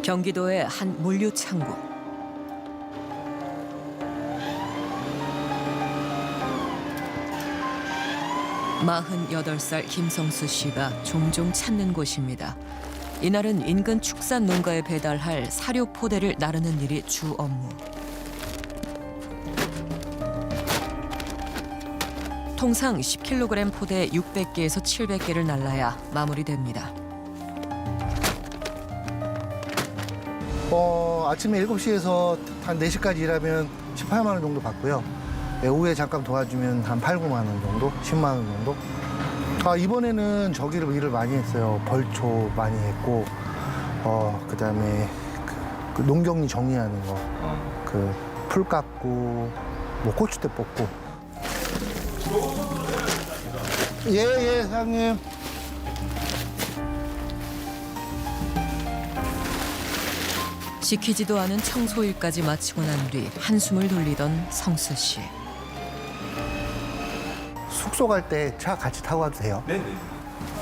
경기도의 한 물류 창고. 마흔여덟 살 김성수 씨가 종종 찾는 곳입니다. 이날은 인근 축산 농가에 배달할 사료 포대를 나르는 일이 주 업무. 통상 10kg 포대 600개에서 700개를 날라야 마무리됩니다. 아침에 7시에서 한 4시까지 일하면 18만 원 정도 받고요. 오후에 잠깐 도와주면 한 8, 9만 원 정도? 10만 원 정도? 이번에는 저기를 일을 많이 했어요. 벌초 많이 했고, 그다음에 그 농경리 정리하는 거, 그 풀 깎고, 뭐 고추대 뽑고. 예, 사장님. 시키지도 않은 청소일까지 마치고 난 뒤 한숨을 돌리던 성수 씨. 숙소 갈 때 차 같이 타고 가도 돼요? 네네.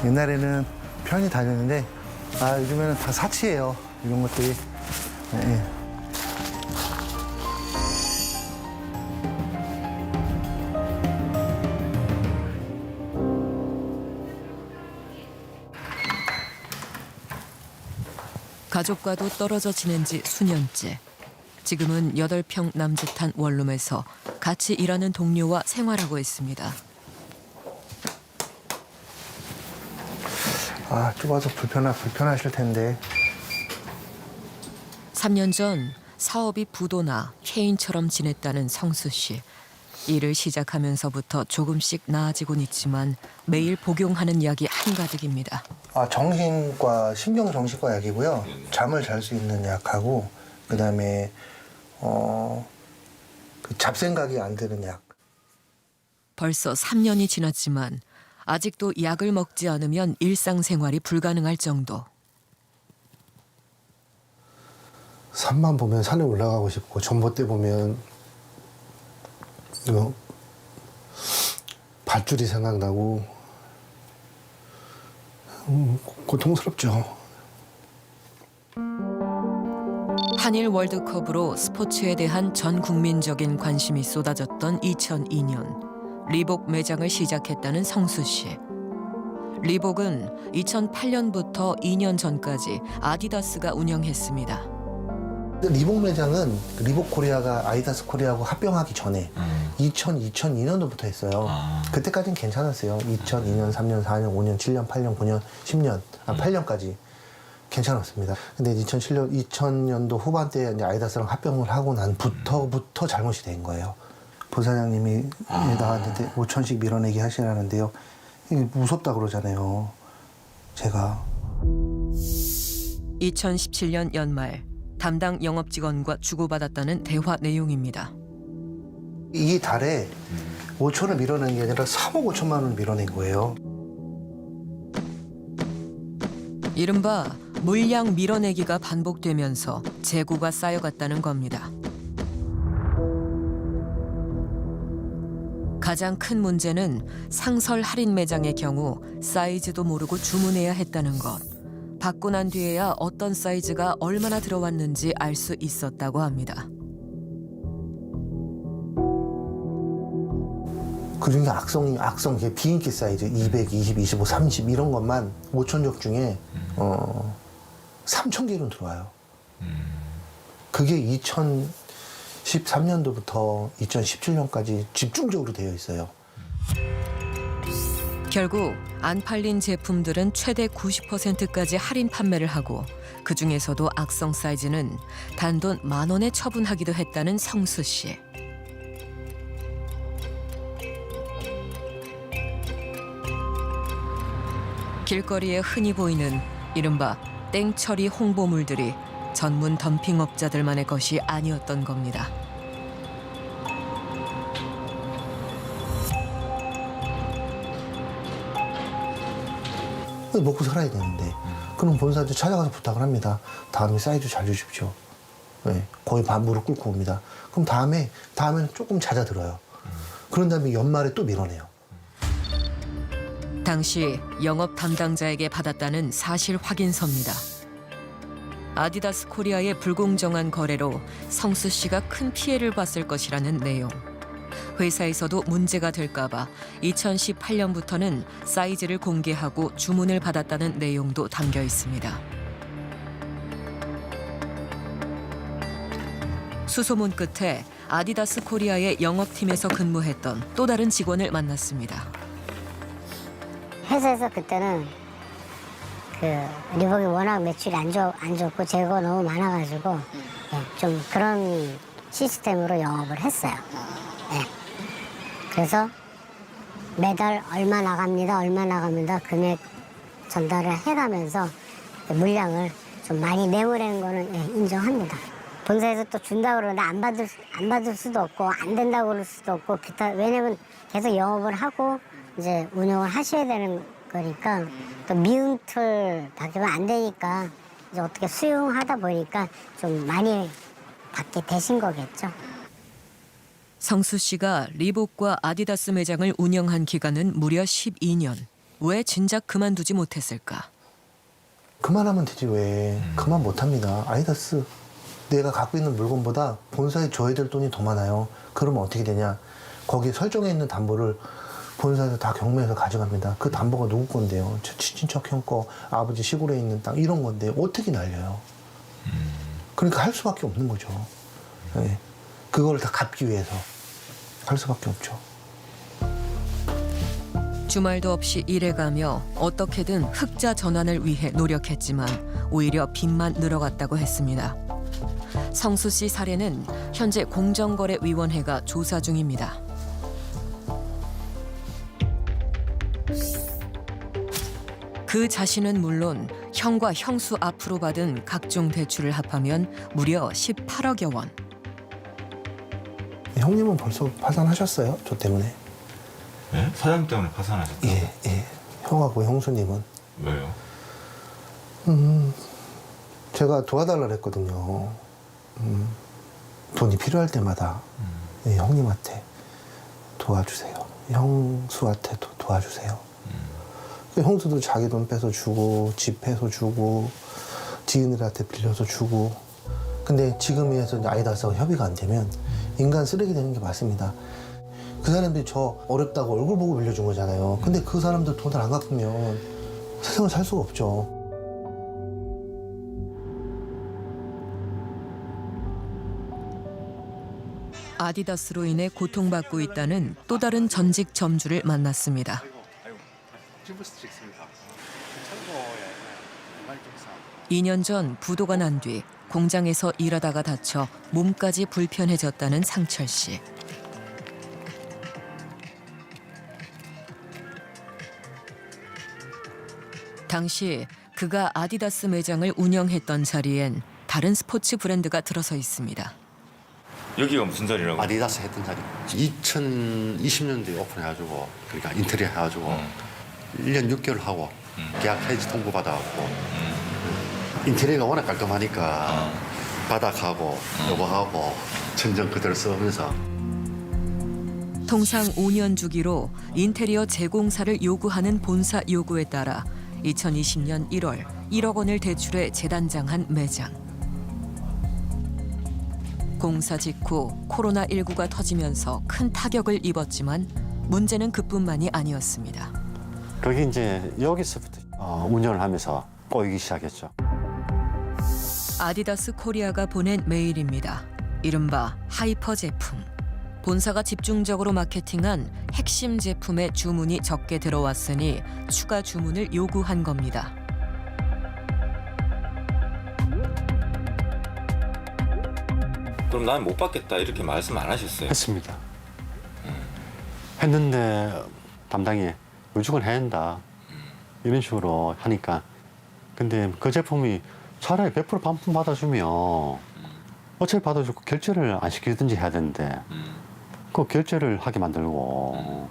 옛날에는 편히 다녔는데, 요즘에는 다 사치예요. 이런 것들이. 네. 가족과도 떨어져 지낸 지 수년째. 지금은 8평 남짓한 원룸에서 같이 일하는 동료와 생활하고 있습니다. 좁아서 불편하실 텐데. 3년 전 사업이 부도나 폐인처럼 지냈다는 성수 씨. 일을 시작하면서부터 조금씩 나아지곤 있지만 매일 복용하는 약이 한가득입니다. 정신과, 신경정신과 약이고요. 잠을 잘 수 있는 약하고, 그 다음에, 그 잡생각이 안 드는 약. 벌써 3년이 지났지만 아직도 약을 먹지 않으면 일상생활이 불가능할 정도. 산만 보면 산에 올라가고 싶고, 전봇대 보면, 밧줄이 생각나고, 고통스럽죠. 한일 월드컵으로 스포츠에 대한 전 국민적인 관심이 쏟아졌던 2002년 리복 매장을 시작했다는 성수 씨. 리복은 2008년부터 2년 전까지 아디다스가 운영했습니다. 리복 매장은 리복 코리아가 아디다스 코리아하고 합병하기 전에 2002년도부터 했어요. 그때까지는 괜찮았어요. 2002년, 3년, 4년, 5년, 7년, 8년, 9년, 10년, 8년까지 괜찮았습니다. 근데 2000년도 후반대에 이제 아디다스랑 합병을 하고 난부터 잘못이 된 거예요. 부사장님이 나왔는데 5천씩 밀어내기 하시라는데요. 이게 무섭다 그러잖아요. 제가. 2017년 연말 담당 영업직원과 주고받았다는 대화 내용입니다. 이 달에 5천을 밀어낸 게 아니라 3억 5천만 원을 밀어낸 거예요. 이른바 물량 밀어내기가 반복되면서 재고가 쌓여갔다는 겁니다. 가장 큰 문제는 상설 할인 매장의 경우 사이즈도 모르고 주문해야 했다는 것. 받고 난 뒤에야 어떤 사이즈가 얼마나 들어왔는지 알 수 있었다고 합니다. 그중에 악성 비인기 사이즈 200, 20, 25, 30 이런 것만 5천적 중에 3천 개는 들어와요. 그게 2013년도부터 2017년까지 집중적으로 되어 있어요. 결국 안 팔린 제품들은 최대 90%까지 할인 판매를 하고 그중에서도 악성 사이즈는 단돈 10,000원에 처분하기도 했다는 성수 씨. 길거리에 흔히 보이는 이른바 땡처리 홍보물들이 전문 덤핑업자들만의 것이 아니었던 겁니다. 먹고 살아야 되는데 그럼 본사한테 찾아가서 부탁을 합니다. 다음에 사이즈 잘 주십시오. 네, 거의 반 무릎 꿇고 옵니다. 그럼 다음에는 조금 잦아들어요. 그런 다음에 연말에 또 밀어내요. 당시 영업 담당자에게 받았다는 사실 확인서입니다. 아디다스 코리아의 불공정한 거래로 성수 씨가 큰 피해를 봤을 것이라는 내용. 회사에서도 문제가 될까 봐 2018년부터는 사이즈를 공개하고 주문을 받았다는 내용도 담겨 있습니다. 수소문 끝에 아디다스 코리아의 영업팀에서 근무했던 또 다른 직원을 만났습니다. 회사에서 그때는 그 리복이 워낙 매출이 안 좋고 재고가 너무 많아가지고 좀 그런 시스템으로 영업을 했어요. 예. 그래서 매달 얼마 나갑니다. 금액 전달을 해가면서 물량을 좀 많이 내보내는 거는 인정합니다. 본사에서 또 준다고 그러는데 안 받을 수도 없고 안 된다고 그럴 수도 없고 기타 왜냐면 계속 영업을 하고 이제 운영을 하셔야 되는 거니까 또 미응틀 받으면 안 되니까 이제 어떻게 수용하다 보니까 좀 많이 받게 되신 거겠죠. 성수 씨가 리복과 아디다스 매장을 운영한 기간은 무려 12년. 왜 진작 그만두지 못했을까? 그만하면 되지 왜. 그만 못합니다. 아디다스 내가 갖고 있는 물건보다 본사에 줘야 될 돈이 더 많아요. 그러면 어떻게 되냐. 거기에 설정해 있는 담보를 본사에서 다 경매해서 가져갑니다. 그 담보가 누구 건데요? 친척 형 거, 아버지 시골에 있는 땅 이런 건데 어떻게 날려요? 그러니까 할 수밖에 없는 거죠. 네. 그걸 다 갚기 위해서 할 수밖에 없죠. 주말도 없이 일해가며 어떻게든 흑자 전환을 위해 노력했지만 오히려 빚만 늘어갔다고 했습니다. 성수 씨 사례는 현재 공정거래위원회가 조사 중입니다. 그 자신은 물론 형과 형수 앞으로 받은 각종 대출을 합하면 무려 18억여 원. 형님은 벌써 파산하셨어요? 저 때문에. 네? 사장 때문에 파산하셨다고? 예. 형하고 형수님은. 왜요? 제가 도와달라 그랬거든요. 돈이 필요할 때마다 예, 형님한테 도와주세요. 형수한테도 도와주세요. 형수도 자기 돈 빼서 주고 집 빼서 주고 지인들한테 빌려서 주고. 근데 지금에서 아디다스가 협의가 안 되면 인간 쓰레기 되는 게 맞습니다. 그 사람들이 저 어렵다고 얼굴 보고 빌려준 거잖아요. 근데 그 사람들 돈을 안 갚으면 세상을 살 수가 없죠. 아디다스로 인해 고통받고 있다는 또 다른 전직 점주를 만났습니다. 2년 전 부도가 난 뒤 공장에서 일하다가 다쳐 몸까지 불편해졌다는 상철 씨. 당시 그가 아디다스 매장을 운영했던 자리엔 다른 스포츠 브랜드가 들어서 있습니다. 여기가 무슨 자리라고? 아디다스 했던 자리. 2020년도에 오픈해가지고 그러니까 인테리어 해가지고 1년 6개월 하고 계약 해지 통보 받아갖고 인테리어가 워낙 깔끔하니까 바닥하고 여보하고 천정 그대로 쓰면서 통상 5년 주기로 인테리어 재공사를 요구하는 본사 요구에 따라 2020년 1월 1억 원을 대출해 재단장한 매장. 공사 직후 코로나19가 터지면서 큰 타격을 입었지만 문제는 그뿐만이 아니었습니다. 그게 이제 여기서부터 운영을 하면서 꼬이기 시작했죠. 아디다스 코리아가 보낸 메일입니다. 이른바 하이퍼 제품. 본사가 집중적으로 마케팅한 핵심 제품의 주문이 적게 들어왔으니 추가 주문을 요구한 겁니다. 그럼 난 못 받겠다 이렇게 말씀 안 하셨어요? 했습니다. 했는데 담당이 무조건 해야 한다 이런 식으로 하니까 근데 그 제품이 차라리 100% 반품 받아주면 어차피 받아주고 결제를 안 시키든지 해야 되는데 그 결제를 하게 만들고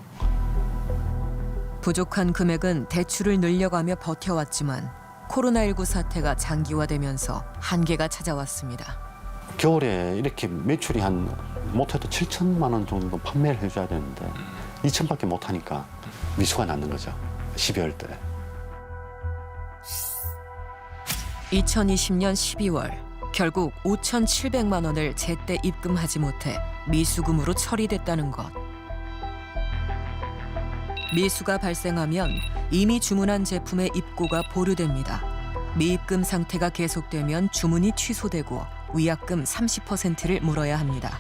부족한 금액은 대출을 늘려가며 버텨왔지만 코로나19 사태가 장기화되면서 한계가 찾아왔습니다. 겨울에 이렇게 매출이 한 못해도 7천만 원 정도 판매를 해줘야 되는데 2천밖에 못하니까 미수가 났는 거죠. 12월 때. 2020년 12월 결국 5,700만 원을 제때 입금하지 못해 미수금으로 처리됐다는 것. 미수가 발생하면 이미 주문한 제품의 입고가 보류됩니다. 미입금 상태가 계속되면 주문이 취소되고 위약금 30%를 물어야 합니다.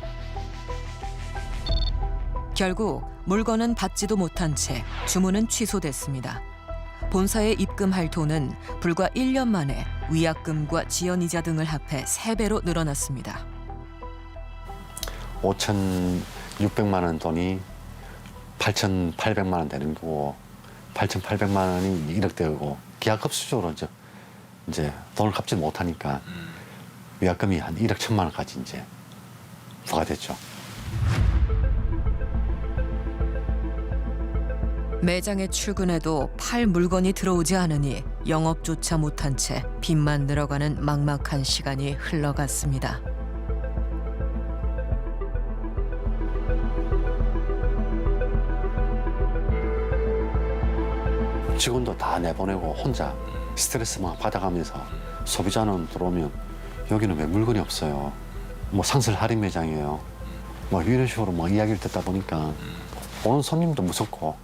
결국 물건은 받지도 못한 채 주문은 취소됐습니다. 본사에 입금할 돈은 불과 1년 만에 위약금과 지연이자 등을 합해 3배로 늘어났습니다. 5,600만 원 돈이 8,800만 원 되는 거고 8,800만 원이 1억 되고 기하급수적으로 이제 돈을 갚지 못하니까 위약금이 한 1억 1천만 원까지 이제 부과됐죠. 매장에 출근해도 팔 물건이 들어오지 않으니 영업조차 못한 채 빚만 늘어가는 막막한 시간이 흘러갔습니다. 직원도 다 내보내고 혼자 스트레스만 받아가면서 소비자는 들어오면 여기는 왜 물건이 없어요. 뭐 상설 할인 매장이에요. 뭐 이런 식으로 뭐 이야기를 듣다 보니까 오는 손님도 무섭고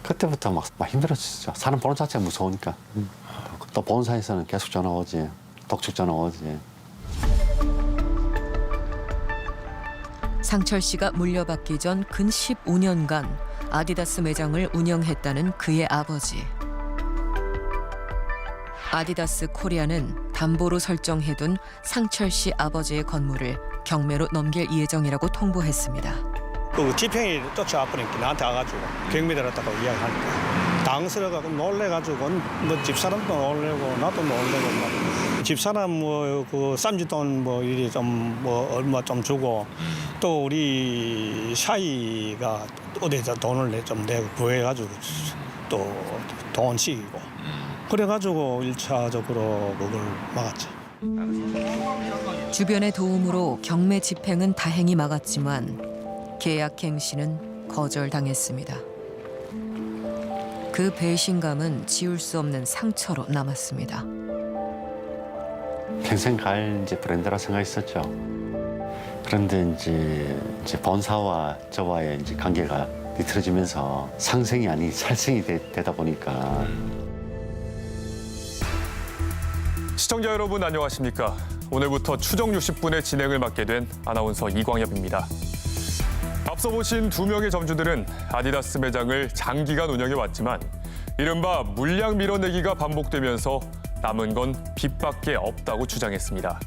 그때부터 막 힘들었죠. 사람 보는 자체가 무서우니까. 또 본사에서는 계속 전화 오지. 독촉 전화 오지. 상철 씨가 물려받기 전 근 15년간 아디다스 매장을 운영했다는 그의 아버지. 아디다스 코리아는 담보로 설정해둔 상철 씨 아버지의 건물을 경매로 넘길 예정이라고 통보했습니다. 그 집행이 쫓아와버리니까 나한테 와가지고 경매들었다고 이야기하니까 당스러워가지고 놀래가지고 뭐 집사람도 놀래고 나도 놀래고 막 집사람 뭐그 쌈짓돈 뭐 이리 좀 뭐 얼마 좀 주고 또 우리 샤이가 어디서 돈을 좀 내고 구해가지고 또 돈 시키고 그래가지고 1차적으로 그걸 막았지. 주변의 도움으로 경매 집행은 다행히 막았지만 계약 행시는 거절당했습니다. 그 배신감은 지울 수 없는 상처로 남았습니다. 평생 갈 이제 브랜드라 생각했었죠. 그런데 이제 본사와 저와의 이제 관계가 뒤틀어지면서 상생이 아닌 살생이 되다 보니까. 시청자 여러분 안녕하십니까? 오늘부터 추정 60분의 진행을 맡게 된 아나운서 이광엽입니다. 앞서 보신 2명의 점주들은 아디다스 매장을 장기간 운영해왔지만 이른바 물량 밀어내기가 반복되면서 남은 건 빚밖에 없다고 주장했습니다.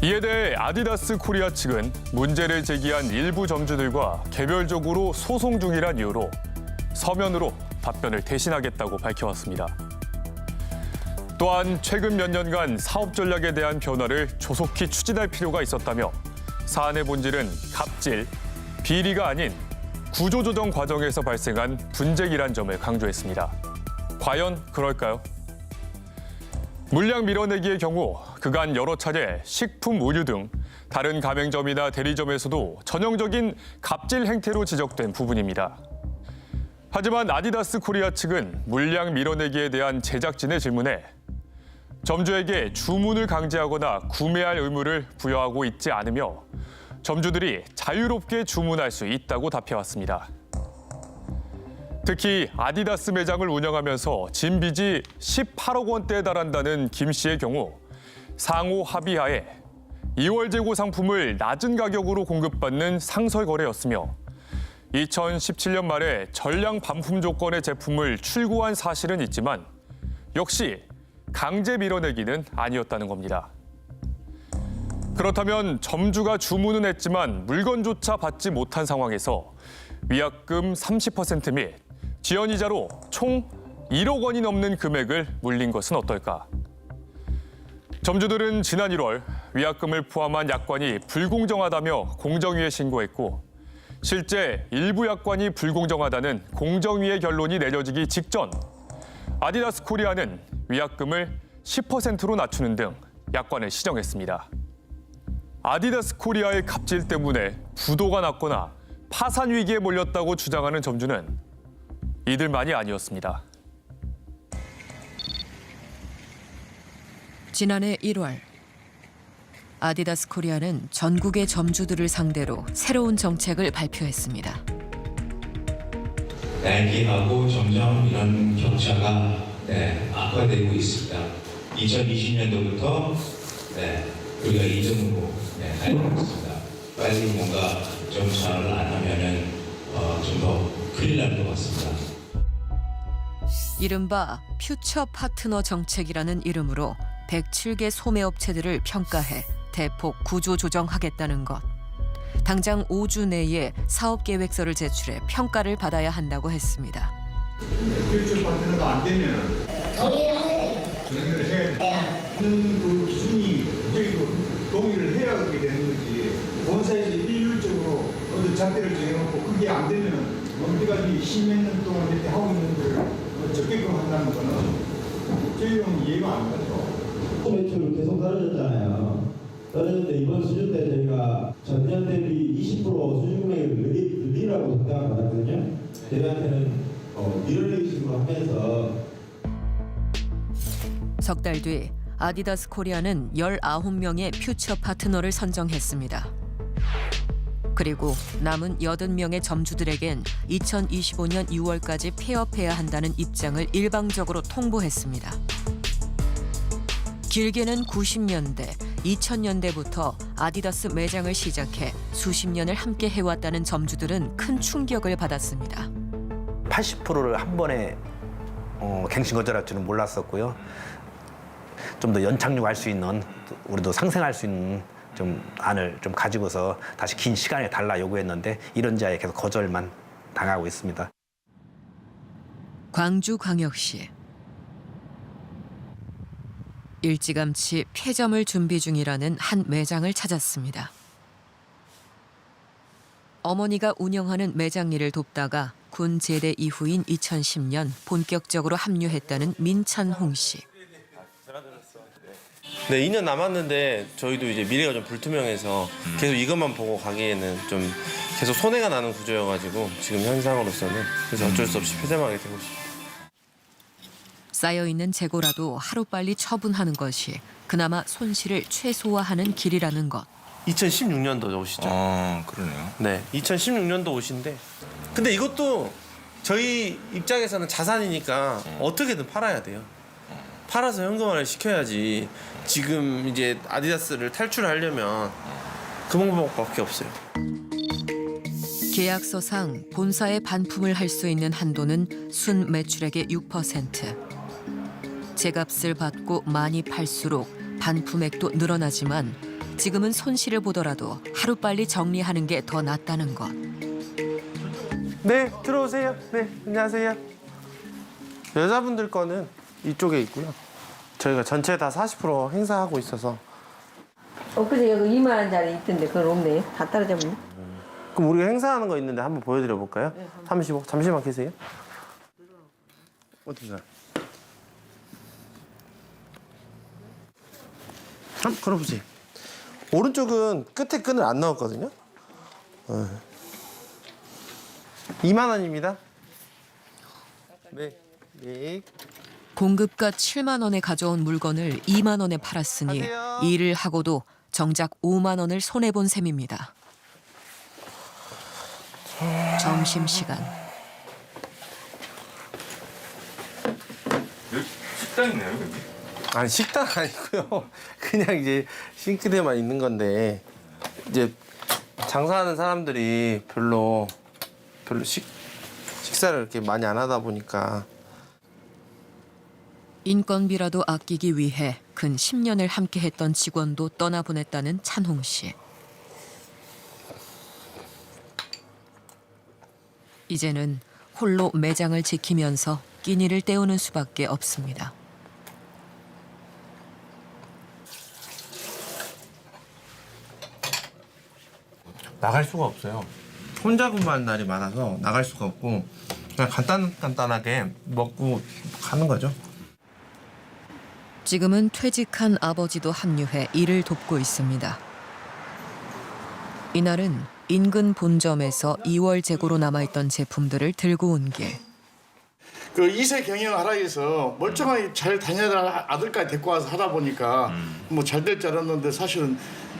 이에 대해 아디다스 코리아 측은 문제를 제기한 일부 점주들과 개별적으로 소송 중이란 이유로 서면으로 답변을 대신하겠다고 밝혀왔습니다. 또한 최근 몇 년간 사업 전략에 대한 변화를 조속히 추진할 필요가 있었다며 사안의 본질은 갑질, 비리가 아닌 구조조정 과정에서 발생한 분쟁이란 점을 강조했습니다. 과연 그럴까요? 물량 밀어내기의 경우 그간 여러 차례 식품, 의류 등 다른 가맹점이나 대리점에서도 전형적인 갑질 행태로 지적된 부분입니다. 하지만 아디다스 코리아 측은 물량 밀어내기에 대한 제작진의 질문에 점주에게 주문을 강제하거나 구매할 의무를 부여하고 있지 않으며 점주들이 자유롭게 주문할 수 있다고 답해왔습니다. 특히 아디다스 매장을 운영하면서 진 빚이 18억 원대에 달한다는 김 씨의 경우 상호 합의하에 2월 재고 상품을 낮은 가격으로 공급받는 상설 거래였으며 2017년 말에 전량 반품 조건의 제품을 출고한 사실은 있지만 역시 강제 밀어내기는 아니었다는 겁니다. 그렇다면 점주가 주문은 했지만 물건조차 받지 못한 상황에서 위약금 30% 및 지연이자로 총 1억 원이 넘는 금액을 물린 것은 어떨까? 점주들은 지난 1월 위약금을 포함한 약관이 불공정하다며 공정위에 신고했고 실제 일부 약관이 불공정하다는 공정위의 결론이 내려지기 직전 아디다스 코리아는 위약금을 10%로 낮추는 등 약관을 시정했습니다. 아디다스 코리아의 갑질 때문에 부도가 났거나 파산 위기에 몰렸다고 주장하는 점주는 이들만이 아니었습니다. 지난해 1월 아디다스 코리아는 전국의 점주들을 상대로 새로운 정책을 발표했습니다. 나이키하고 점점 이런 격차가 악화되고 있습니다. 2020년도부터 우리가 2등으로 달리고 있습니다. 빨리 뭔가 좀 전환을 안 하면은 좀 더 큰일 날 것 같습니다. 이른바 퓨처 파트너 정책이라는 이름으로 107개 소매업체들을 평가해 대폭 구조 조정하겠다는 것. 당장 5주 내에 사업 계획서를 제출해 평가를 받아야 한다고 했습니다. 퓨처 파트너가 안 되면 동의를 해야 돼. 그 기준이 저희도 동의를 해야 그렇게 되는 거지. 본사에서 일률적으로 어떤 잣대를 정해놓고 그게 안 되면 언제까지 10몇 년 동안 이렇게 하고 있는 걸 적게끔 한다는 거는 저희는 이해가 안 가죠. 매출이 계속 떨어졌잖아요. 떨어졌는데 이번 수준 때 저희가 전년 대비 20% 수준 금액을 늘리라고 생각을 받았거든요. 저희한테는 밀어내기 식으로 하면서 석 달 뒤 아디다스 코리아는 19명의 퓨처 파트너를 선정했습니다. 그리고 남은 80명의 점주들에겐 2025년 6월까지 폐업해야 한다는 입장을 일방적으로 통보했습니다. 길게는 90년대, 2000년대부터 아디다스 매장을 시작해 수십 년을 함께 해왔다는 점주들은 큰 충격을 받았습니다. 80%를 한 번에 갱신 거절할 줄은 몰랐었고요. 좀 더 연착륙할 수 있는, 우리도 상생할 수 있는 좀 안을 좀 가지고서 다시 긴 시간을 달라 요구했는데 이런 자에 계속 거절만 당하고 있습니다. 광주광역시. 일찌감치 폐점을 준비 중이라는 한 매장을 찾았습니다. 어머니가 운영하는 매장 일을 돕다가 군 제대 이후인 2010년 본격적으로 합류했다는 민찬홍 씨. 네, 2년 남았는데 저희도 이제 미래가 좀 불투명해서 계속 이것만 보고 가기에는 좀 계속 손해가 나는 구조여가지고 지금 현상으로서는 그래서 어쩔 수 없이 폐점하게 되고 있습니다. 쌓여있는 재고라도 하루빨리 처분하는 것이 그나마 손실을 최소화하는 길이라는 것. 2016년도 옷이죠. 그러네요. 네, 2016년도 옷인데 근데 이것도 저희 입장에서는 자산이니까 어떻게든 팔아야 돼요. 팔아서 현금화를 시켜야지. 지금 이제 아디다스를 탈출하려면 그 방법밖에 없어요. 계약서상 본사에 반품을 할 수 있는 한도는 순 매출액의 6%. 제값을 받고 많이 팔수록 반품액도 늘어나지만 지금은 손실을 보더라도 하루빨리 정리하는 게 더 낫다는 것. 네, 들어오세요. 네, 안녕하세요. 여자분들 거는 이쪽에 있고요. 저희가 전체 다 40% 행사하고 있어서. 엊그제 여기 2만 원짜리 있던데 그건 없네. 다 떨어졌네. 그럼 우리가 행사하는 거 있는데 한번 보여드려 볼까요? 35. 잠시만 계세요. 어디가? 한번 걸어보세요. 오른쪽은 끝에 끈을 안 넣었거든요. 2만 원입니다. 네. 네. 공급가 7만 원에 가져온 물건을 2만 원에 팔았으니 가세요. 일을 하고도 정작 5만 원을 손해본 셈입니다. 점심시간. 여기 식당 있나요, 여기? 아니 식당 아니고요. 그냥 이제 싱크대만 있는 건데 이제 장사하는 사람들이 별로 식사를 이렇게 많이 안 하다 보니까. 인건비라도 아끼기 위해 근 10년을 함께했던 직원도 떠나보냈다는 찬홍 씨. 이제는 홀로 매장을 지키면서 끼니를 때우는 수밖에 없습니다. 나갈 수가 없어요. 혼자 근무하는 날이 많아서 나갈 수가 없고 그냥 간단하게 먹고 가는 거죠. 지금은 퇴직한 아버지도 합류해 일을 돕고 있습니다. 이날은 인근 본점에서 2월 재고로 남아있던 제품들을 들고 온 길. 그 2세 경영하라 해서 멀쩡하게 잘 다니던 아들까지 데리고 와서 하다 보니까 뭐 잘 될 줄 알았는데 사실은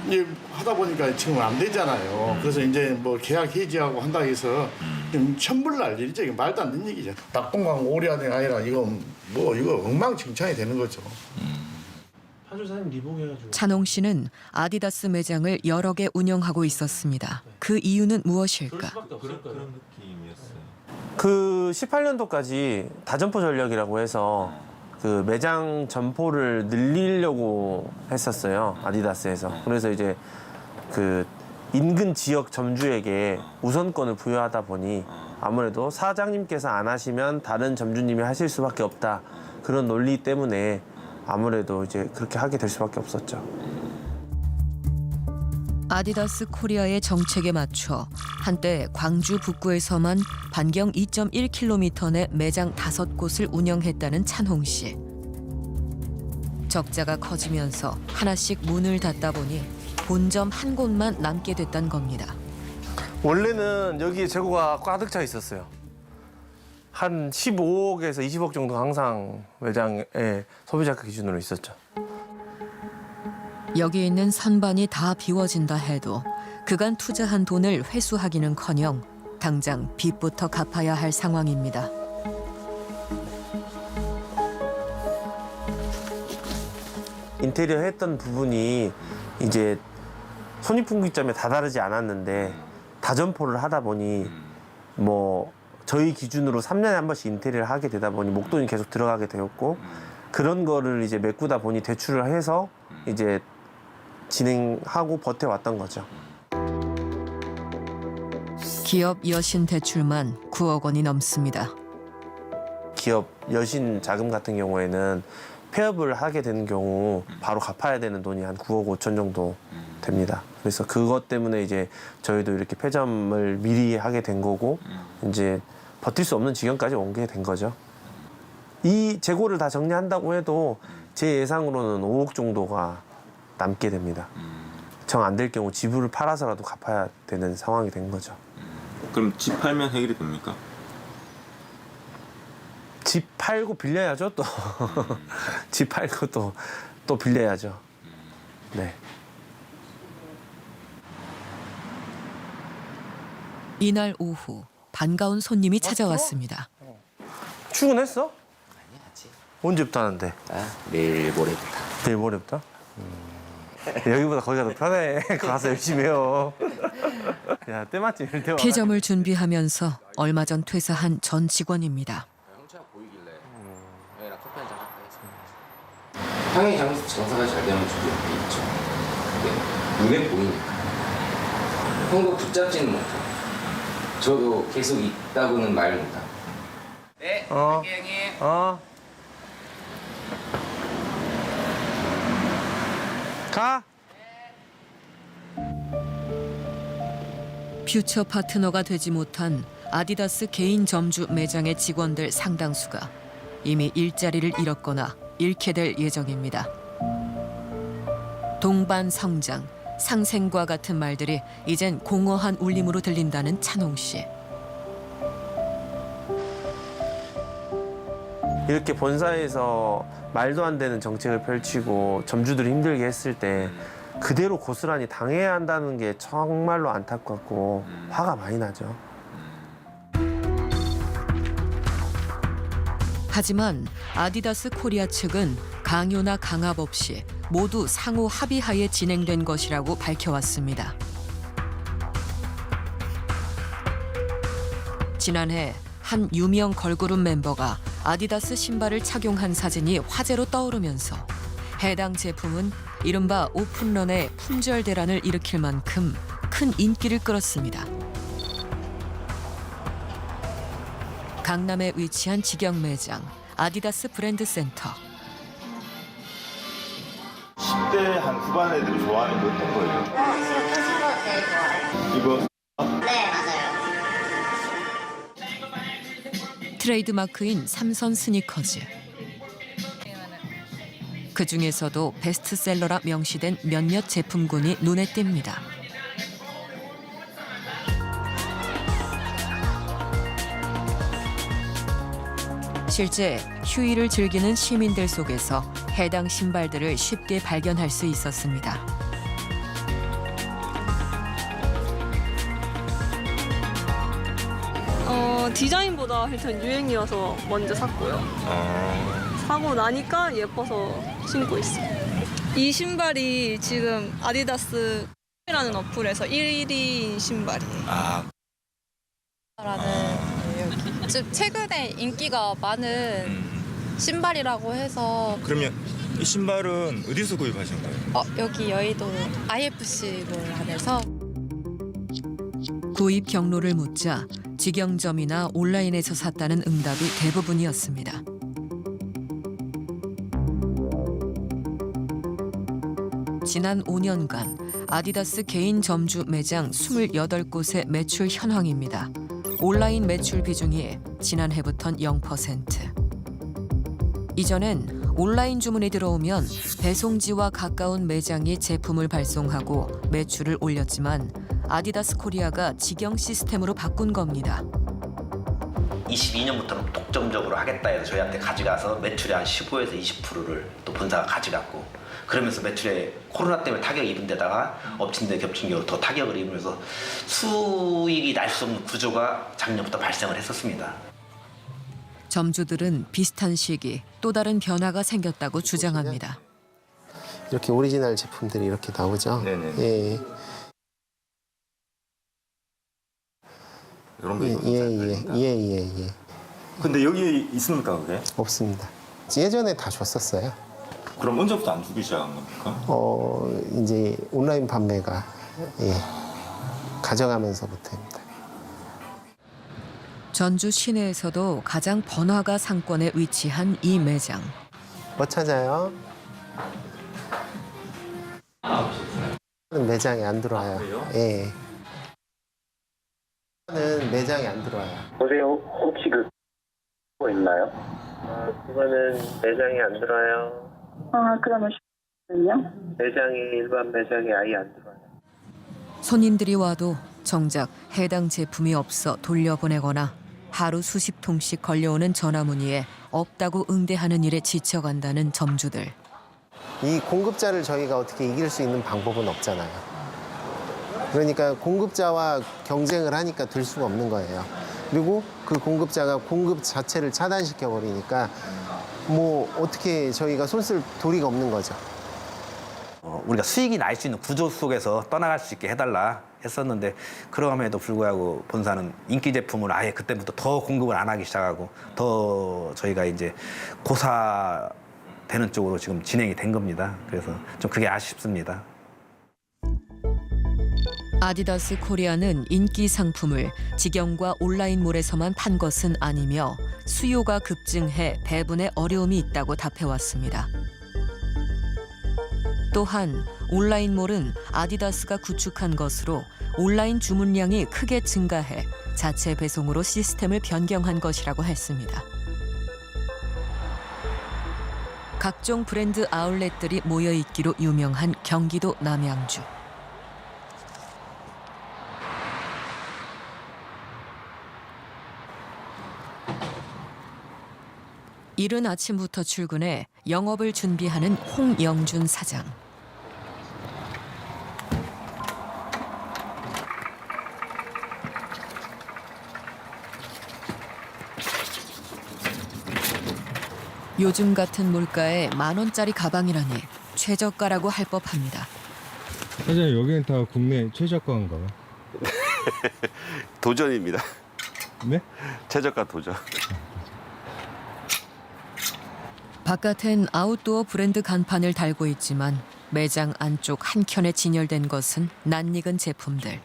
이제 하다 보니까 지금 안 되잖아요. 그래서 이제 뭐 계약 해지하고 한다 해서 좀 천불날 일이죠. 이게 말도 안 되는 얘기죠. 낙동강 오리아가 아니라 이거 엉망진창이 되는 거죠. 찬홍 씨는 아디다스 매장을 여러 개 운영하고 있었습니다. 그 이유는 무엇일까? 그 18년도까지 다점포 전략이라고 해서 그 매장 점포를 늘리려고 했었어요. 아디다스에서. 그래서 이제 그 인근 지역 점주에게 우선권을 부여하다 보니 아무래도 사장님께서 안 하시면 다른 점주님이 하실 수밖에 없다. 그런 논리 때문에 아무래도 이제 그렇게 하게 될 수밖에 없었죠. 아디다스 코리아의 정책에 맞춰 한때 광주 북구에서만 반경 2.1km 내 매장 5곳을 운영했다는 찬홍 씨. 적자가 커지면서 하나씩 문을 닫다 보니 본점 한 곳만 남게 됐단 겁니다. 원래는 여기에 재고가 가득 차 있었어요. 한 15억에서 20억 정도 항상 매장에 소비자가 기준으로 있었죠. 여기 있는 선반이 다 비워진다 해도 그간 투자한 돈을 회수하기는커녕 당장 빚부터 갚아야 할 상황입니다. 인테리어 했던 부분이 이제 손익분기점에 다다르지 않았는데 다점포를 하다 보니 뭐 저희 기준으로 3년에 한 번씩 인테리어를 하게 되다 보니 목돈이 계속 들어가게 되었고 그런 거를 이제 메꾸다 보니 대출을 해서 이제 진행하고 버텨왔던 거죠. 기업 여신 대출만 9억 원이 넘습니다. 기업 여신 자금 같은 경우에는 폐업을 하게 되는 경우 바로 갚아야 되는 돈이 한 9억 5천 정도 됩니다. 그래서 그것 때문에 이제 저희도 이렇게 폐점을 미리 하게 된 거고 이제 버틸 수 없는 지경까지 온 게 된 거죠. 이 재고를 다 정리한다고 해도 제 예상으로는 5억 정도가 남게 됩니다. 정 안 될 경우 지부를 팔아서라도 갚아야 되는 상황이 된 거죠. 그럼 집 팔면 해결이 됩니까? 집 팔고 빌려야죠 또. 집 팔고 또 빌려야죠. 네. 이날 오후 반가운 손님이 찾아왔습니다. 출근했어? 아니 아직. 언제부터 하는데? 내일 모레부터. 내일 모레부터? 여기보다 거기가 더 편해. 가서 열심히 해요. 야, 때마침 이럴 때 폐점을 준비하면서 얼마 전 퇴사한 전 직원입니다. 형차가 보이길래 형이랑 커피 한잔 할까 해서. 형이 장사가 잘 되면 저도 옆에 있죠. 근데 눈에 보이니까. 형도 붙잡지는 못하고. 저도 계속 있다고는 말 못하고. 네, 갈게요, 형님. 가. 퓨처 파트너가 되지 못한 아디다스 개인 점주 매장의 직원들 상당수가 이미 일자리를 잃었거나 잃게 될 예정입니다. 동반 성장, 상생과 같은 말들이 이젠 공허한 울림으로 들린다는 찬홍 씨. 이렇게 본사에서 말도 안 되는 정책을 펼치고 점주들이 힘들게 했을 때 그대로 고스란히 당해야 한다는 게 정말로 안타깝고 화가 많이 나죠. 하지만 아디다스 코리아 측은 강요나 강압 없이 모두 상호 합의하에 진행된 것이라고 밝혀왔습니다. 지난해 한 유명 걸그룹 멤버가 아디다스 신발을 착용한 사진이 화제로 떠오르면서 해당 제품은 이른바 오픈런의 품절 대란을 일으킬 만큼 큰 인기를 끌었습니다. 강남에 위치한 직영 매장 아디다스 브랜드 센터. 10대 한 후반 애들이 좋아하는 게 어떤 거예요? 지금 보신 거 제일 좋아요. 이거 네, 맞아요. 트레이드마크인 삼선 스니커즈. 그 중에서도 베스트셀러라 명시된 몇몇 제품군이 눈에 띕니다. 실제 휴일을 즐기는 시민들 속에서 해당 신발들을 쉽게 발견할 수 있었습니다. 디자인보다 일단 유행이어서 먼저 샀고요. 사고 나니까 예뻐서 신고 있어요. 이 신발이 지금 아디다스라는 어플에서 1위인 신발이에요. 라는 좀 최근에 인기가 많은 신발이라고 해서. 그러면 이 신발은 어디서 구입하신 거예요? 여기 여의도 IFC 몰 안에서. 구입 경로를 묻자 직영점이나 온라인에서 샀다는 응답이 대부분이었습니다. 지난 5년간 아디다스 개인 점주 매장 28곳의 매출 현황입니다. 온라인 매출 비중이 지난해부턴 0%. 이전엔 온라인 주문이 들어오면 배송지와 가까운 매장이 제품을 발송하고 매출을 올렸지만 아디다스 코리아가 직영 시스템으로 바꾼 겁니다. 22년부터는 독점적으로 하겠다 해서 저희한테 가져가서 매출의 한 15에서 20%를 또 본사가 가져갔고, 그러면서 매출에 코로나 때문에 타격이 입은 데다가 엎친 데 겹친 경우로 더 타격을 입으면서 수익이 날 수 없는 구조가 작년부터 발생을 했었습니다. 점주들은 비슷한 시기 또 다른 변화가 생겼다고 주장합니다. 이렇게 오리지널 제품들이 이렇게 나오죠. 네네. 예. 이런 거 예. 근데 여기 있습니까 그게? 없습니다. 예전에 다 줬었어요. 그럼 언제부터 안 주기 시작한 겁니까? 이제 온라인 판매가 가져가면서부터입니다. 전주 시내에서도 가장 번화가 상권에 위치한 이 매장. 뭐 찾아요? 매장에 안 들어와요. 예. 는 매장에 안 들어와요. 보세요. 혹시 뭐 있나요? 그거는 매장에 안 들어와요. 그러면 요 매장에 일반 매장에 아예 안 들어와요. 손님들이 와도 정작 해당 제품이 없어 돌려보내거나 하루 수십 통씩 걸려오는 전화 문의에 없다고 응대하는 일에 지쳐간다는 점주들. 이 공급자를 저희가 어떻게 이길 수 있는 방법은 없잖아요. 그러니까 공급자와 경쟁을 하니까 들 수가 없는 거예요. 그리고 그 공급자가 공급 자체를 차단시켜 버리니까 뭐 어떻게 저희가 손 쓸 도리가 없는 거죠. 우리가 수익이 날 수 있는 구조 속에서 떠나갈 수 있게 해달라 했었는데, 그럼에도 불구하고 본사는 인기 제품을 아예 그때부터 더 공급을 안 하기 시작하고 더 저희가 이제 고사되는 쪽으로 지금 진행이 된 겁니다. 그래서 좀 그게 아쉽습니다. 아디다스 코리아는 인기 상품을 직영과 온라인몰에서만 판 것은 아니며 수요가 급증해 배분에 어려움이 있다고 답해왔습니다. 또한 온라인몰은 아디다스가 구축한 것으로 온라인 주문량이 크게 증가해 자체 배송으로 시스템을 변경한 것이라고 했습니다. 각종 브랜드 아울렛들이 모여있기로 유명한 경기도 남양주. 이른 아침부터 출근해 영업을 준비하는 홍영준 사장. 요즘 같은 물가에 10,000원짜리 가방이라니 최저가라고 할 법합니다. 사장님, 여기는 다 국내 최저가인가요? 도전입니다. 네? 최저가 도전. 바깥엔 아웃도어 브랜드 간판을 달고 있지만 매장 안쪽 한켠에 진열된 것은 낯익은 제품들.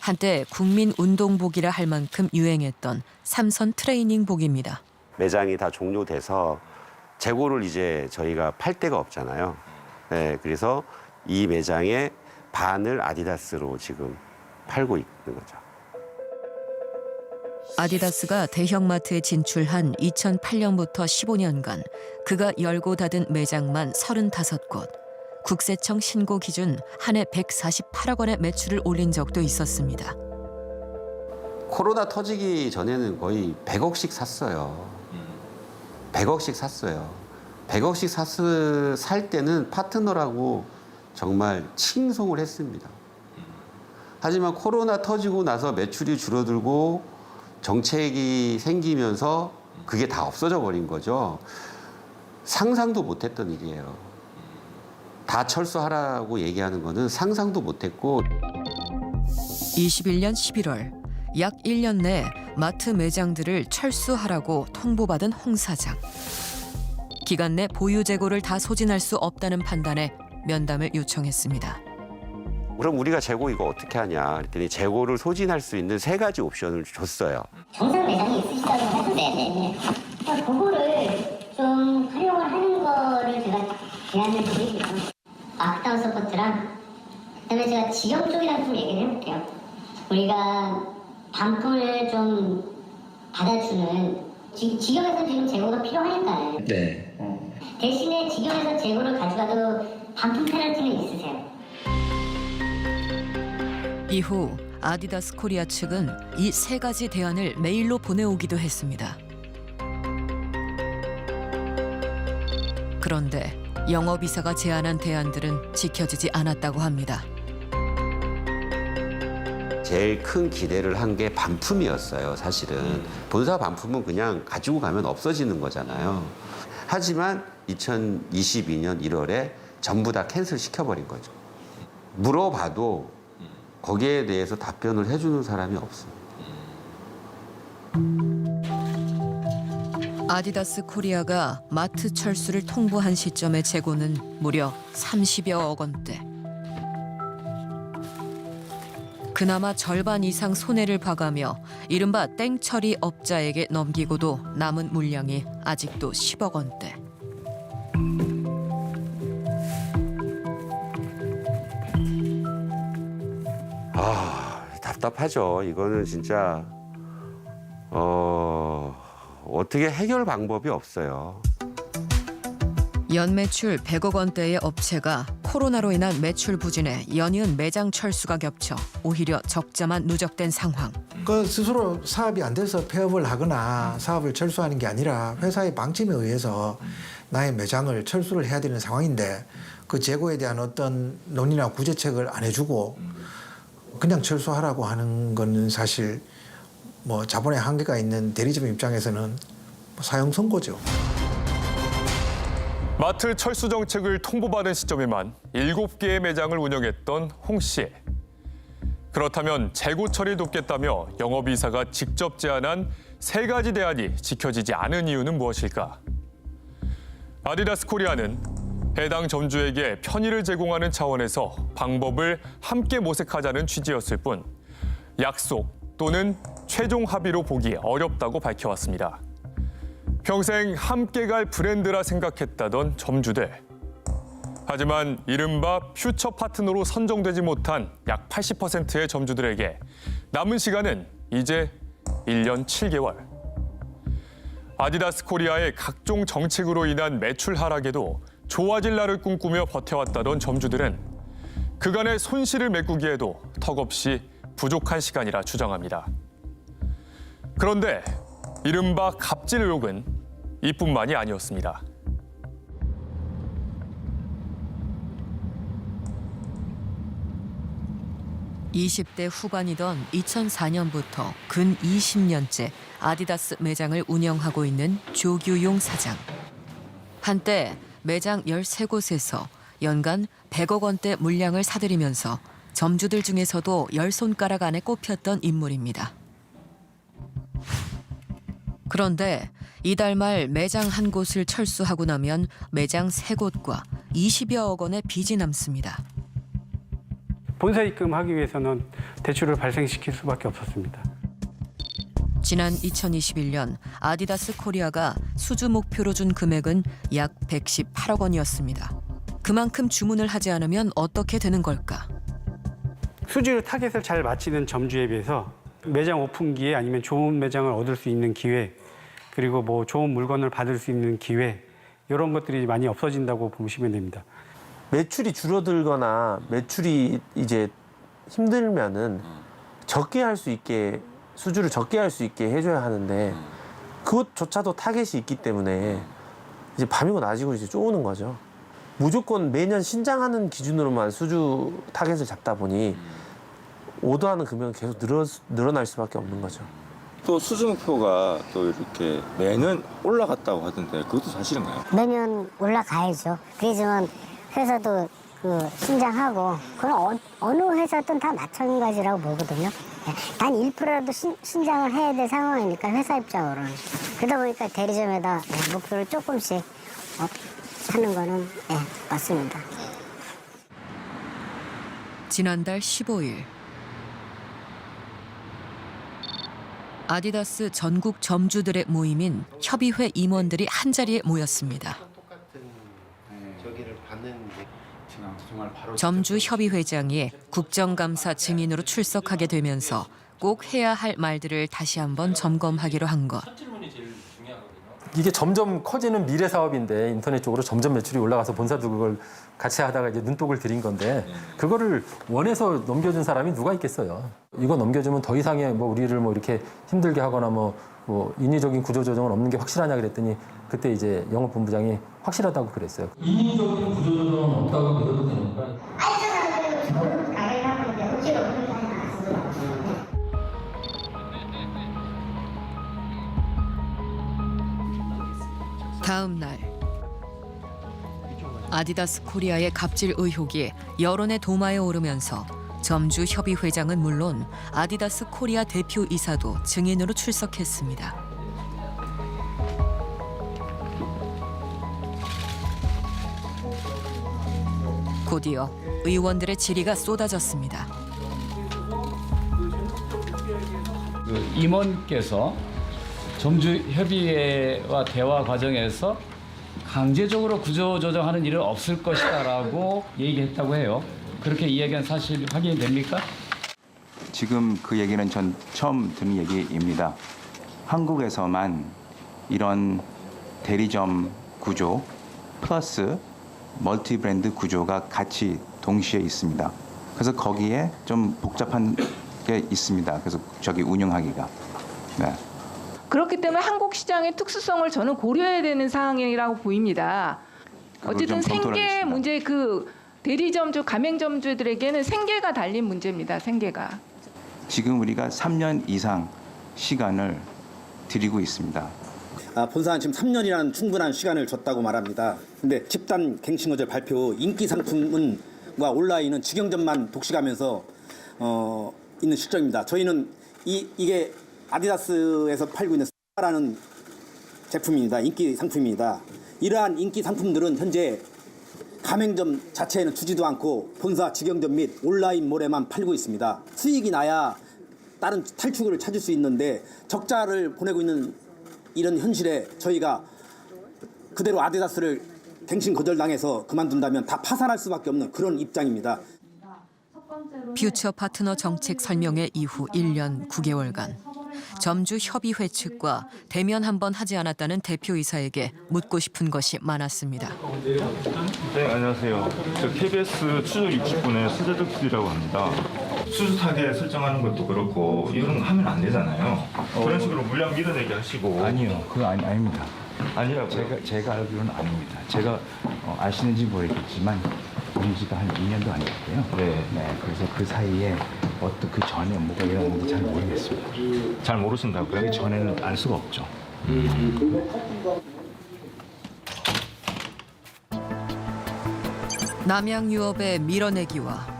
한때 국민 운동복이라 할 만큼 유행했던 삼선 트레이닝복입니다. 매장이 다 종료돼서 재고를 이제 저희가 팔 데가 없잖아요. 네, 그래서 이 매장의 반을 아디다스로 지금 팔고 있는 거죠. 아디다스가 대형마트에 진출한 2008년부터 15년간 그가 열고 닫은 매장만 35곳. 국세청 신고 기준 한 해 148억 원의 매출을 올린 적도 있었습니다. 코로나 터지기 전에는 거의 100억씩 샀어요. 100억씩 샀어요. 100억씩 살 때는 파트너라고 정말 칭송을 했습니다. 하지만 코로나 터지고 나서 매출이 줄어들고 정책이 생기면서 그게 다 없어져 버린 거죠. 상상도 못했던 일이에요. 다 철수하라고 얘기하는 거는 상상도 못했고. 21년 11월 약 1년 내 마트 매장들을 철수하라고 통보받은 홍 사장. 기간 내 보유 재고를 다 소진할 수 없다는 판단에 면담을 요청했습니다. 그럼 우리가 재고 이거 어떻게 하냐 그랬더니 재고를 소진할 수 있는 3가지 옵션을 줬어요. 정상 매장이 있으시다고 하는데 그거를 좀 활용을 하는 거를 제가 제안을 드리고요. 마크다운 서포트랑 그다음에 제가 지역 쪽이랑 좀 얘기를 해볼게요. 우리가 반품을 좀 받아주는 지역에서 지금 재고가 필요하니까요. 네. 대신에 지역에서 재고를 가져가도 반품 페널티는 있으세요. 이후 아디다스 코리아 측은 이 3가지 대안을 메일로 보내오기도 했습니다. 그런데 영업이사가 제안한 대안들은 지켜지지 않았다고 합니다. 제일 큰 기대를 한 게 반품이었어요. 사실은 본사 반품은 그냥 가지고 가면 없어지는 거잖아요. 하지만 2022년 1월에 전부 다 캔슬 시켜버린 거죠. 물어봐도 거기에 대해서 답변을 해주는 사람이 없어요. 아디다스 코리아가 마트 철수를 통보한 시점의 재고는 무려 30여억 원대. 그나마 절반 이상 손해를 봐가며 이른바 땡처리 업자에게 넘기고도 남은 물량이 아직도 10억 원대. 답답하죠. 이거는 진짜 어떻게 해결 방법이 없어요. 연매출 100억 원대의 업체가 코로나로 인한 매출 부진에 연이은 매장 철수가 겹쳐 오히려 적자만 누적된 상황. 그 스스로 사업이 안 돼서 폐업을 하거나 사업을 철수하는 게 아니라 회사의 방침에 의해서 나의 매장을 철수를 해야 되는 상황인데 그 재고에 대한 어떤 논의나 구제책을 안 해주고 그냥 철수하라고 하는 거는 사실 뭐 자본의 한계가 있는 대리점 입장에서는 사형 선고죠. 마트 철수 정책을 통보받은 시점에만 7개의 매장을 운영했던 홍 씨. 그렇다면 재고 처리를 돕겠다며 영업이사가 직접 제안한 3가지 대안이 지켜지지 않은 이유는 무엇일까? 아디다스 코리아는 해당 점주에게 편의를 제공하는 차원에서 방법을 함께 모색하자는 취지였을 뿐 약속 또는 최종 합의로 보기 어렵다고 밝혀왔습니다. 평생 함께 갈 브랜드라 생각했다던 점주들. 하지만 이른바 퓨처 파트너로 선정되지 못한 약 80%의 점주들에게 남은 시간은 이제 1년 7개월. 아디다스 코리아의 각종 정책으로 인한 매출 하락에도 좋아질 날을 꿈꾸며 버텨왔다던 점주들은 그간의 손실을 메꾸기에도 턱없이 부족한 시간이라 주장합니다. 그런데 이른바 갑질 의혹은 이뿐만이 아니었습니다. (20대) 후반이던 2004년부터 근 20년째 아디다스 매장을 운영하고 있는 조규용 사장. 한때 매장 13곳에서 연간 100억 원대 물량을 사들이면서 점주들 중에서도 10손가락 안에 꼽혔던 인물입니다. 그런데 이달 말 매장 한 곳을 철수하고 나면 매장 3곳과 20여억 원의 빚이 남습니다. 본사 입금하기 위해서는 대출을 발생시킬 수밖에 없었습니다. 지난 2021년 아디다스 코리아가 수주 목표로 준 금액은 약 118억 원이었습니다. 그만큼 주문을 하지 않으면 어떻게 되는 걸까? 수주 타겟을 잘 맞히는 점주에 비해서 매장 오픈기에 아니면 좋은 매장을 얻을 수 있는 기회, 그리고 뭐 좋은 물건을 받을 수 있는 기회, 이런 것들이 많이 없어진다고 보시면 됩니다. 매출이 줄어들거나 매출이 이제 힘들면은 적게 할 수 있게, 수주를 적게 할 수 있게 해줘야 하는데 그것조차도 타겟이 있기 때문에 이제 밤이고 낮이고 이제 쪼우는 거죠. 무조건 매년 신장하는 기준으로만 수주 타겟을 잡다 보니 오더하는 금액은 계속 늘어날 수밖에 없는 거죠. 또 수주 목표가 또 이렇게 매년 올라갔다고 하던데 그것도 사실인가요? 매년 올라가야죠. 그래야지만 회사도 그 신장하고 그건 어느 회사든 다 마찬가지라고 보거든요. 단 1%라도 신장을 해야 될 상황이니까 회사 입장으로는. 그러다 보니까 대리점에다 목표를 조금씩 하는 거는 맞습니다. 지난달 15일 아디다스 전국 점주들의 모임인 협의회 임원들이 한자리에 모였습니다. 점주 협의회장이 국정감사 증인으로 출석하게 되면서 꼭 해야 할 말들을 다시 한번 점검하기로 한 것. 이게 점점 커지는 미래 사업인데 인터넷 쪽으로 점점 매출이 올라가서 본사도 그걸 같이 하다가 이제 눈독을 들인 건데 그거를 원해서 넘겨준 사람이 누가 있겠어요. 이거 넘겨주면 더 이상의 뭐 우리를 뭐 이렇게 힘들게 하거나 뭐 인위적인 구조 조정은 없는 게 확실하냐 그랬더니 그때 이제 영업본부장이 확실하다고 그랬어요. 인위적인 구조 조정은 없다고 믿어도 되니까. 다음 날 아디다스 코리아의 갑질 의혹이 여론의 도마에 오르면서 점주 협의회장은 물론 아디다스 코리아 대표이사도 증인으로 출석했습니다. 곧이어 의원들의 질의가 쏟아졌습니다. 그 임원께서 점주협의회와 대화 과정에서 강제적으로 구조조정하는 일은 없을 것이다라고 얘기했다고 해요. 그렇게 이야기한 사실 확인이 됩니까? 지금 그 얘기는 전 처음 듣는 얘기입니다. 한국에서만 이런 대리점 구조 플러스 멀티 브랜드 구조가 같이 동시에 있습니다. 그래서 거기에 좀 복잡한 게 있습니다. 그래서 저기 운영하기가. 네. 그렇기 때문에 한국 시장의 특수성을 저는 고려해야 되는 상황이라고 보입니다. 어쨌든 생계 문제, 그 대리점주, 가맹점주들에게는 생계가 달린 문제입니다. 생계가. 지금 우리가 3년 이상 시간을 드리고 있습니다. 본사는 지금 3년이라는 충분한 시간을 줬다고 말합니다. 근데 집단 갱신거절 발표 인기 상품과 온라인은 직영점만 독식하면서 있는 실정입니다. 저희는 이게 아디다스에서 팔고 있는 라는 제품입니다. 인기 상품입니다. 이러한 인기 상품들은 현재 가맹점 자체에는 주지도 않고 본사 직영점 및 온라인몰에만 팔고 있습니다. 수익이 나야 다른 탈출구를 찾을 수 있는데 적자를 보내고 있는 이런 현실에 저희가 그대로 아디다스를 갱신 거절당해서 그만둔다면 다 파산할 수밖에 없는 그런 입장입니다. 퓨처 파트너 정책 설명회 이후 1년 9개월간 점주 협의회 측과 대면 한 번 하지 않았다는 대표이사에게 묻고 싶은 것이 많았습니다. 네, 안녕하세요. 저 KBS 추적 60분의 수재적 PD라고 합니다. 수주 타겟 설정하는 것도 그렇고 이런 거 하면 안 되잖아요. 그런 식으로 물량 밀어내게 하시고. 아니요, 그거 아닙니다. 아니라고요? 제가 알기로는 아닙니다. 제가 아시는지 모르겠지만 본 지가 한 2년도 안 됐고요. 네, 그래서 그 사이에 어떤 그 전에 뭐가 일어났는지 잘 모르겠습니다. 잘 모르신다고요? 그 전에는 알 수가 없죠. 남양유업의 밀어내기와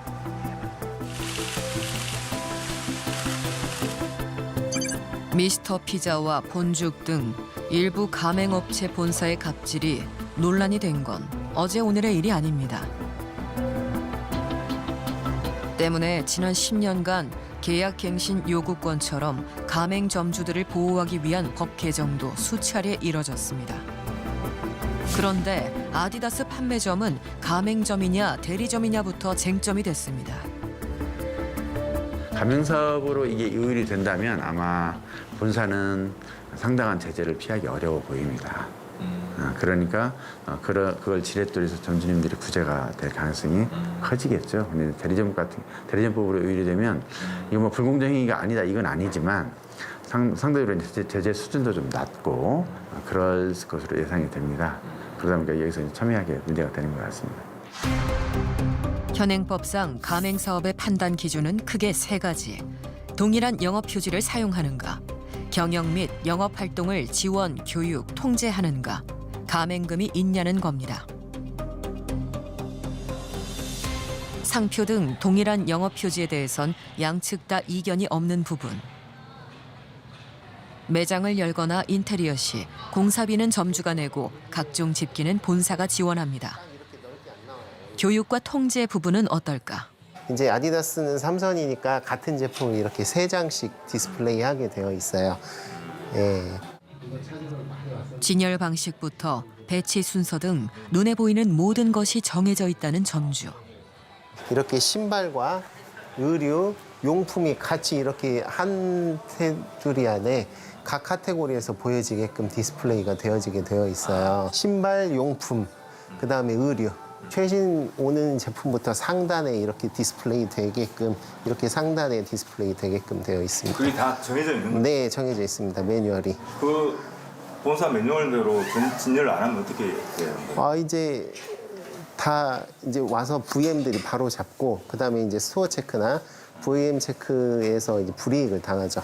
미스터 피자와 본죽 등 일부 가맹업체 본사의 갑질이 논란이 된 건 어제 오늘의 일이 아닙니다. 때문에 지난 10년간 계약갱신 요구권처럼 가맹점주들을 보호하기 위한 법 개정도 수차례 이뤄졌습니다. 그런데 아디다스 판매점은 가맹점이냐 대리점이냐부터 쟁점이 됐습니다. 가맹사업으로 이게 의율이 된다면 아마 본사는 상당한 제재를 피하기 어려워 보입니다. 그러니까 그걸 지렛돌에서 점주님들이 구제가 될 가능성이 커지겠죠. 근데 대리점법으로 의율이 되면 이거 뭐 불공정행위가 아니다 이건 아니지만 상대적으로 이제 제재 수준도 좀 낮고 그럴 것으로 예상이 됩니다. 그러다 보니까 여기서 이제 첨예하게 문제가 되는 것 같습니다. 현행법상 가맹사업의 판단 기준은 크게 세 가지. 동일한 영업 표지를 사용하는가, 경영 및 영업 활동을 지원, 교육, 통제하는가, 가맹금이 있냐는 겁니다. 상표 등 동일한 영업 표지에 대해선 양측 다 이견이 없는 부분. 매장을 열거나 인테리어 시 공사비는 점주가 내고 각종 집기는 본사가 지원합니다. 교육과 통제 부분은 어떨까? 이제 아디다스는 삼선이니까 같은 제품을 이렇게 3장씩 디스플레이하게 되어 있어요. 예. 진열 방식부터 배치 순서 등 눈에 보이는 모든 것이 정해져 있다는 점주. 이렇게 신발과 의류, 용품이 같이 이렇게 한 테두리 안에 각 카테고리에서 보여지게끔 디스플레이가 되어지게 되어 있어요. 신발, 용품, 그다음에 의류. 최신 오는 제품부터 상단에 이렇게 디스플레이 되게끔 이렇게 상단에 디스플레이 되게끔 되어 있습니다. 그게 다 정해져 있는 거예요? 네, 정해져 있습니다. 매뉴얼이. 그 본사 매뉴얼대로 진열을 안 하면 어떻게 돼요? 이제 다 이제 와서 VM들이 바로 잡고 그다음에 이제 스토어 체크나 VM 체크에서 이제 불이익을 당하죠.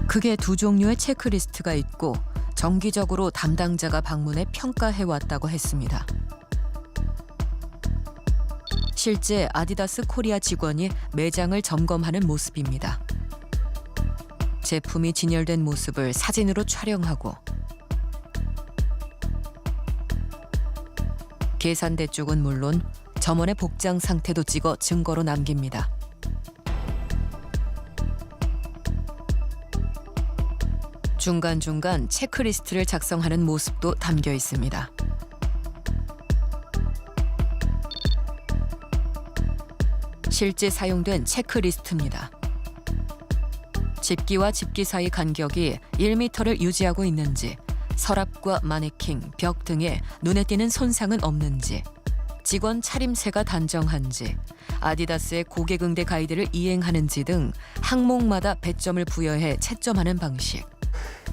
크게 두 종류의 체크리스트가 있고 정기적으로 담당자가 방문해 평가해왔다고 했습니다. 실제 아디다스 코리아 직원이 매장을 점검하는 모습입니다. 제품이 진열된 모습을 사진으로 촬영하고 계산대 쪽은 물론 점원의 복장 상태도 찍어 증거로 남깁니다. 중간중간 체크리스트를 작성하는 모습도 담겨 있습니다. 실제 사용된 체크리스트입니다. 집기와 집기 사이 간격이 1m를 유지하고 있는지, 서랍과 마네킹, 벽 등에 눈에 띄는 손상은 없는지, 직원 차림새가 단정한지, 아디다스의 고객응대 가이드를 이행하는지 등 항목마다 배점을 부여해 채점하는 방식.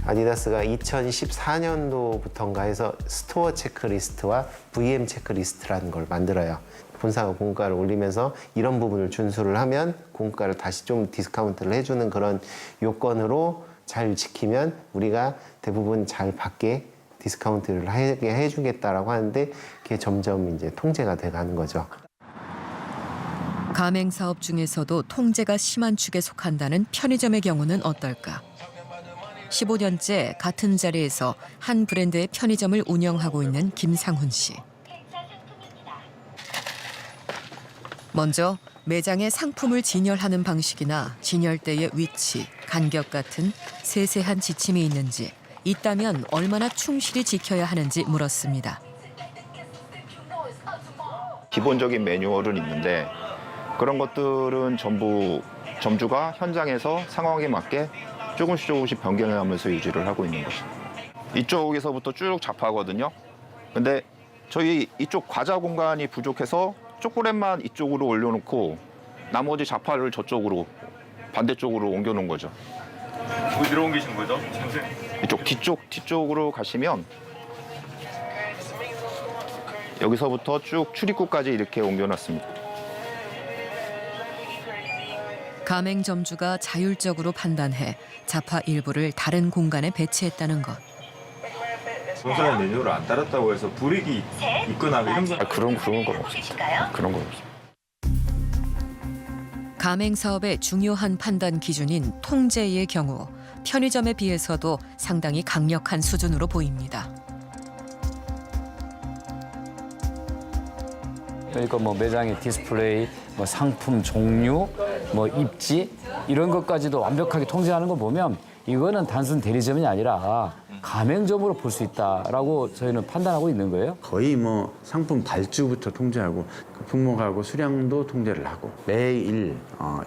아디다스가 2014년도부터인가 해서 스토어 체크리스트와 VM 체크리스트라는 걸 만들어요. 본사가 공가를 올리면서 이런 부분을 준수를 하면 공가를 다시 좀 디스카운트를 해주는 그런 요건으로 잘 지키면 우리가 대부분 잘 받게 디스카운트를 하게 해주겠다라고 하는데 그게 점점 이제 통제가 돼가는 거죠. 가맹 사업 중에서도 통제가 심한 축에 속한다는 편의점의 경우는 어떨까? 15년째 같은 자리에서 한 브랜드의 편의점을 운영하고 있는 김상훈 씨. 먼저 매장에 상품을 진열하는 방식이나 진열대의 위치, 간격 같은 세세한 지침이 있는지, 있다면 얼마나 충실히 지켜야 하는지 물었습니다. 기본적인 매뉴얼은 있는데 그런 것들은 전부 점주가 현장에서 상황에 맞게 조금씩 변경하면서 유지를 하고 있는 거죠. 이쪽에서부터 쭉 잡하거든요. 근데 저희 이쪽 과자 공간이 부족해서 초콜릿만 이쪽으로 올려놓고 나머지 자파를 저쪽으로 반대쪽으로 옮겨놓은 거죠. 어디로 옮기신 거죠? 이쪽 뒤쪽으로 가시면 여기서부터 쭉 출입구까지 이렇게 옮겨놨습니다. 가맹점주가 자율적으로 판단해 자파 일부를 다른 공간에 배치했다는 것. 본사의 매뉴얼을 안 따랐다고 해서 불이익이 있거나 이런 건 그런 건 없습니다. 그런 건 없습니다. 가맹 사업의 중요한 판단 기준인 통제의 경우 편의점에 비해서도 상당히 강력한 수준으로 보입니다. 그러니까 뭐 매장의 디스플레이, 뭐 상품 종류, 뭐 입지 이런 것까지도 완벽하게 통제하는 거 보면 이거는 단순 대리점이 아니라 가맹점으로 볼 수 있다라고 저희는 판단하고 있는 거예요. 거의 뭐 상품 발주부터 통제하고 품목하고 수량도 통제를 하고 매일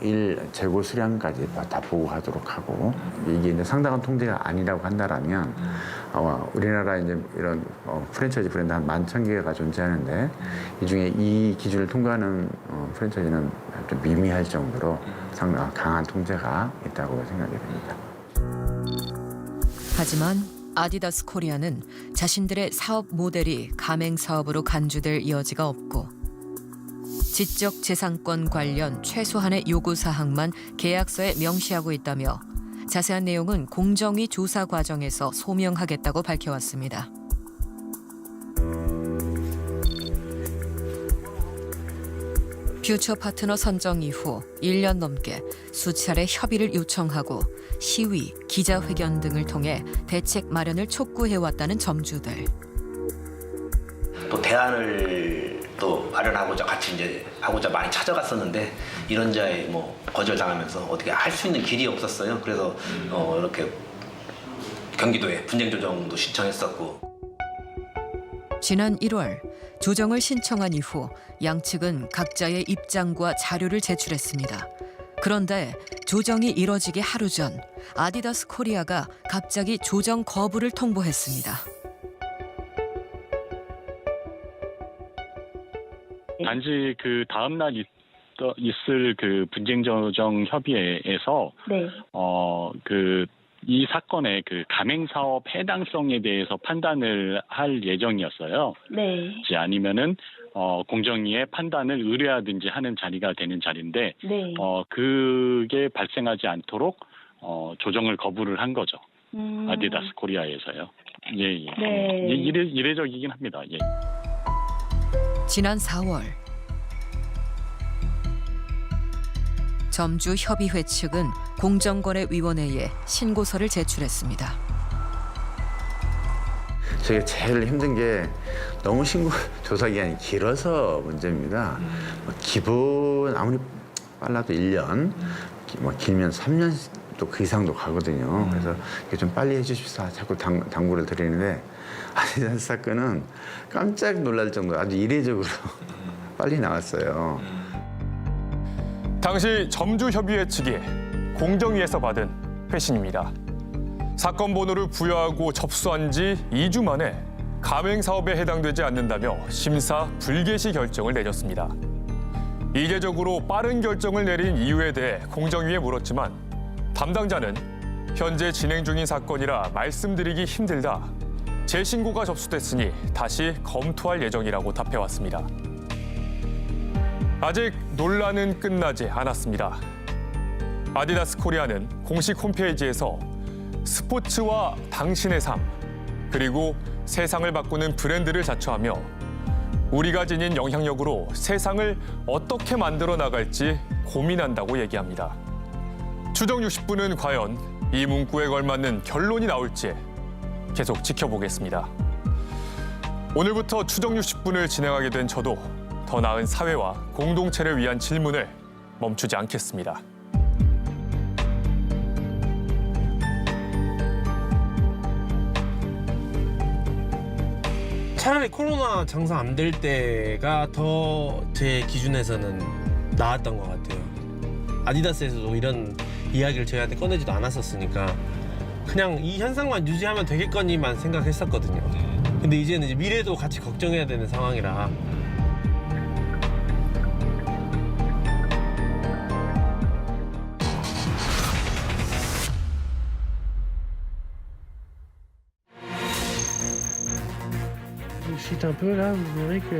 일 재고 수량까지 다 보고하도록 하고 이게 이제 상당한 통제가 아니라고 한다라면 우리나라 이제 이런 프랜차이즈 브랜드 한 11,000개가 존재하는데 이 중에 이 기준을 통과하는 프랜차이즈는 좀 미미할 정도로 상당한 강한 통제가 있다고 생각이 됩니다. 하지만 아디다스 코리아는 자신들의 사업 모델이 가맹 사업으로 간주될 여지가 없고 지적 재산권 관련 최소한의 요구 사항만 계약서에 명시하고 있다며 자세한 내용은 공정위 조사 과정에서 소명하겠다고 밝혀왔습니다. 퓨처 파트너 선정 이후 1년 넘게 수차례 협의를 요청하고 시위, 기자회견 등을 통해 대책 마련을 촉구해왔다는 점주들. 또 대안을 또 마련하고자 같이 이제 하고자 많이 찾아갔었는데 이런저에 뭐 거절당하면서 어떻게 할 수 있는 길이 없었어요. 그래서 이렇게 경기도에 분쟁 조정도 신청했었고. 지난 1월 조정을 신청한 이후 양측은 각자의 입장과 자료를 제출했습니다. 그런데 조정이 이뤄지기 하루 전 아디다스 코리아가 갑자기 조정 거부를 통보했습니다. 단지 그 다음 날 있을 그 분쟁 조정 협의회에서 네. 이 사건의 그 가맹 사업 해당성에 대해서 판단을 할 예정이었어요. 네. 이제 아니면은 공정위의 판단을 의뢰하든지 하는 자리가 되는 자리인데 네. 그게 발생하지 않도록 조정을 거부를 한 거죠. 아디다스 코리아에서요. 예, 예. 네. 이례적이긴 합니다. 예. 지난 4월 점주협의회 측은 공정거래위원회에 신고서를 제출했습니다. 저게 제일 힘든 게 너무 신고 조사 기간이 길어서 문제입니다. 기본 아무리 빨라도 1년, 길면 3년 또 그 이상도 가거든요. 그래서 이게 좀 빨리 해주십사 자꾸 당부를 드리는데 아디다스 사건은 깜짝 놀랄 정도로 아주 이례적으로 빨리 나왔어요. 당시 점주협의회 측이 공정위에서 받은 회신입니다. 사건 번호를 부여하고 접수한 지 2주 만에 가맹 사업에 해당되지 않는다며 심사 불개시 결정을 내렸습니다. 이례적으로 빠른 결정을 내린 이유에 대해 공정위에 물었지만 담당자는 현재 진행 중인 사건이라 말씀드리기 힘들다. 재신고가 접수됐으니 다시 검토할 예정이라고 답해왔습니다. 아직 논란은 끝나지 않았습니다. 아디다스 코리아는 공식 홈페이지에서 스포츠와 당신의 삶, 그리고 세상을 바꾸는 브랜드를 자처하며 우리가 지닌 영향력으로 세상을 어떻게 만들어 나갈지 고민한다고 얘기합니다. 추정 60분은 과연 이 문구에 걸맞는 결론이 나올지 계속 지켜보겠습니다. 오늘부터 추정 60분을 진행하게 된 저도 더 나은 사회와 공동체를 위한 질문을 멈추지 않겠습니다. 차라리 코로나 장사 안 될 때가 더 제 기준에서는 나았던 것 같아요. 아디다스에서도 이런 이야기를 저희한테 꺼내지도 않았었으니까 그냥 이 현상만 유지하면 되겠거니만 생각했었거든요. 근데 이제는 이제 미래도 같이 걱정해야 되는 상황이라 C'est un peu là, vous verrez que